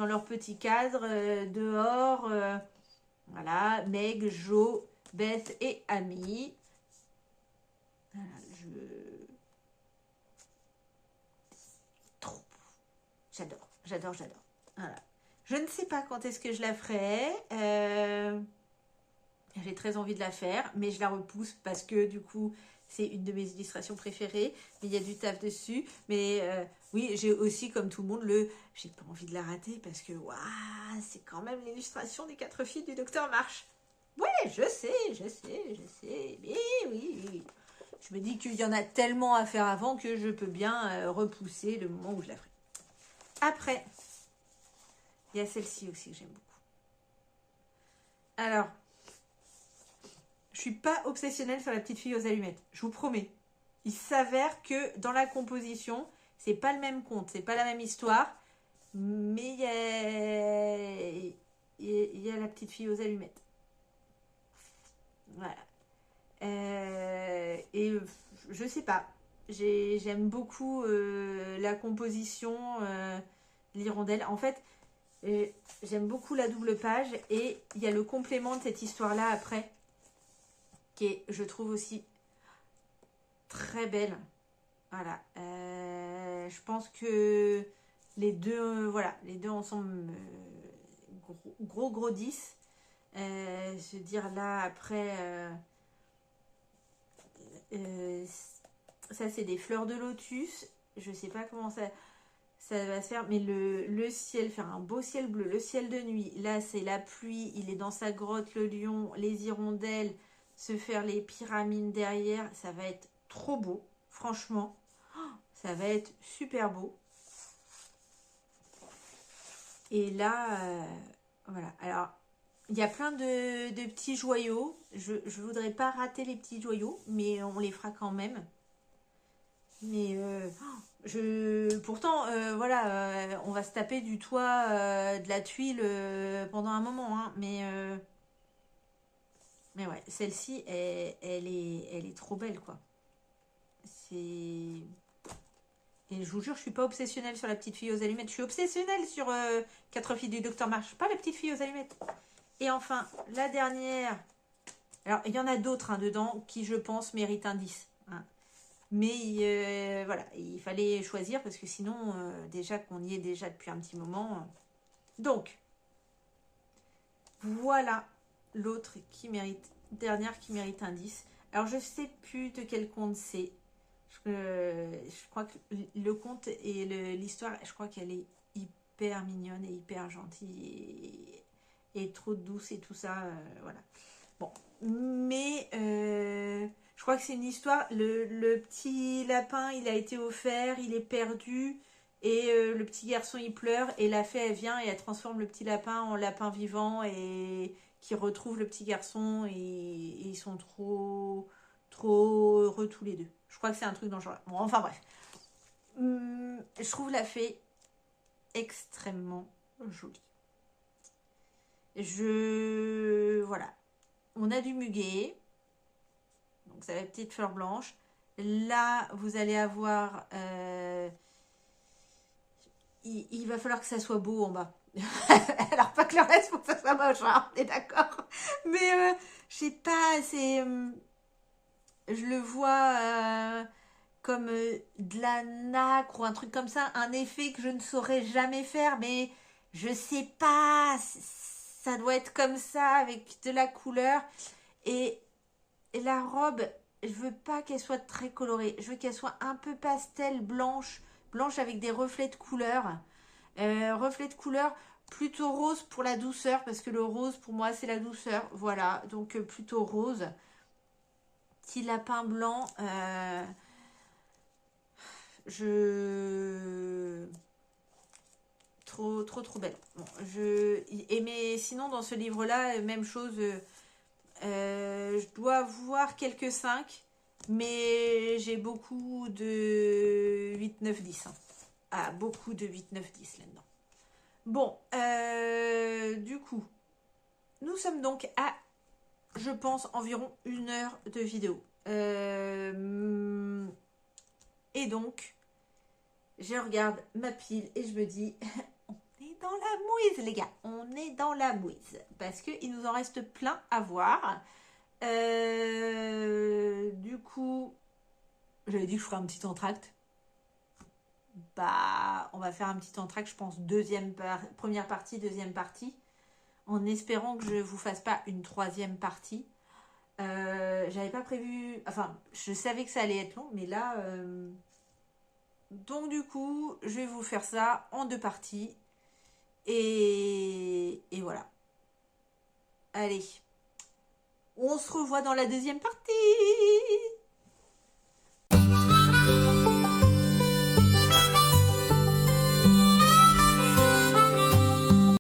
cadre, dehors. Voilà, Meg, Jo, Beth et Amy. Voilà, trop. J'adore. Voilà. Je ne sais pas quand est-ce que je la ferai. J'ai très envie de la faire, mais je la repousse parce que du coup, c'est une de mes illustrations préférées. Mais il y a du taf dessus. Mais oui, j'ai aussi, comme tout le monde, j'ai pas envie de la rater parce que waouh, c'est quand même l'illustration des 4 filles du Docteur March. Ouais, je sais. Mais oui. Je me dis qu'il y en a tellement à faire avant que je peux bien repousser le moment où je la ferai. Après, il y a celle-ci aussi que j'aime beaucoup. Alors, je suis pas obsessionnelle sur la petite fille aux allumettes, je vous promets. Il s'avère que dans la composition, c'est pas le même conte, c'est pas la même histoire, mais il y a la petite fille aux allumettes. Voilà. Et je sais pas, j'aime beaucoup la composition, l'hirondelle. En fait, j'aime beaucoup la double page et il y a le complément de cette histoire-là après, qui est, je trouve aussi, très belle. Voilà. Je pense que les deux ensemble, gros 10. Se dire là, après, ça c'est des fleurs de lotus. Je sais pas comment ça va se faire, mais le ciel, faire un beau ciel bleu, le ciel de nuit. Là, c'est la pluie, il est dans sa grotte, le lion, les hirondelles, se faire les pyramides derrière, ça va être trop beau, franchement. Ça va être super beau. Et là, voilà. Alors, il y a plein de petits joyaux. Je ne voudrais pas rater les petits joyaux, mais on les fera quand même. Mais pourtant, voilà, on va se taper du toit de la tuile pendant un moment, hein, mais ouais, celle-ci, elle est trop belle, quoi. Et je vous jure, je suis pas obsessionnelle sur la petite fille aux allumettes. Je suis obsessionnelle sur 4 filles du Docteur March, pas la petite fille aux allumettes. Et enfin, la dernière. Alors, il y en a d'autres hein, dedans qui, je pense, méritent un 10. Hein. Mais voilà, il fallait choisir parce que sinon, déjà qu'on y est déjà depuis un petit moment. Donc, voilà l'autre dernière qui mérite un 10. Alors, je sais plus de quel conte c'est. Je crois que le conte et l'histoire, je crois qu'elle est hyper mignonne et hyper gentille et trop douce et tout ça. Voilà. Bon, mais je crois que c'est une histoire. Le petit lapin, il a été offert, il est perdu. Et le petit garçon, il pleure. Et la fée, elle vient et elle transforme le petit lapin en lapin vivant. Et qui retrouve le petit garçon. Et ils sont trop heureux tous les deux. Je crois que c'est un truc dans le genre. Bon, enfin bref. Je trouve la fée extrêmement jolie. Voilà. On a du muguet. Donc, ça va être petite fleur blanche. Là, vous allez avoir... il va falloir que ça soit beau en bas. Alors, pas que le reste, faut que ça soit moche. Hein, on est d'accord. Mais, je sais pas, c'est... je le vois comme de la nacre ou un truc comme ça. Un effet que je ne saurais jamais faire. Mais je sais pas. Ça doit être comme ça, avec de la couleur. Et la robe, je veux pas qu'elle soit très colorée. Je veux qu'elle soit un peu pastel, blanche avec des reflets de couleur. Reflets de couleur plutôt rose pour la douceur, parce que le rose pour moi c'est la douceur. Voilà, donc plutôt rose. Petit lapin blanc. Je trop belle. Bon, mais sinon, dans ce livre-là, même chose. Je dois voir quelques 5, mais j'ai beaucoup de 8, 9, 10. Hein. Ah, beaucoup de 8, 9, 10 là-dedans. Bon, du coup, nous sommes donc à, je pense, environ 1 heure de vidéo. Et donc, je regarde ma pile et je me dis, on est dans la mouise, les gars. On est dans la mouise. Parce qu'il nous en reste plein à voir. Du coup, j'avais dit que je ferais un petit entracte. Bah, on va faire un petit entracte, je pense, première partie, deuxième partie. En espérant que je vous fasse pas une troisième partie. J'avais pas prévu... Enfin, je savais que ça allait être long, mais là... Donc du coup, je vais vous faire ça en 2 parties. Et voilà. Allez. On se revoit dans la deuxième partie.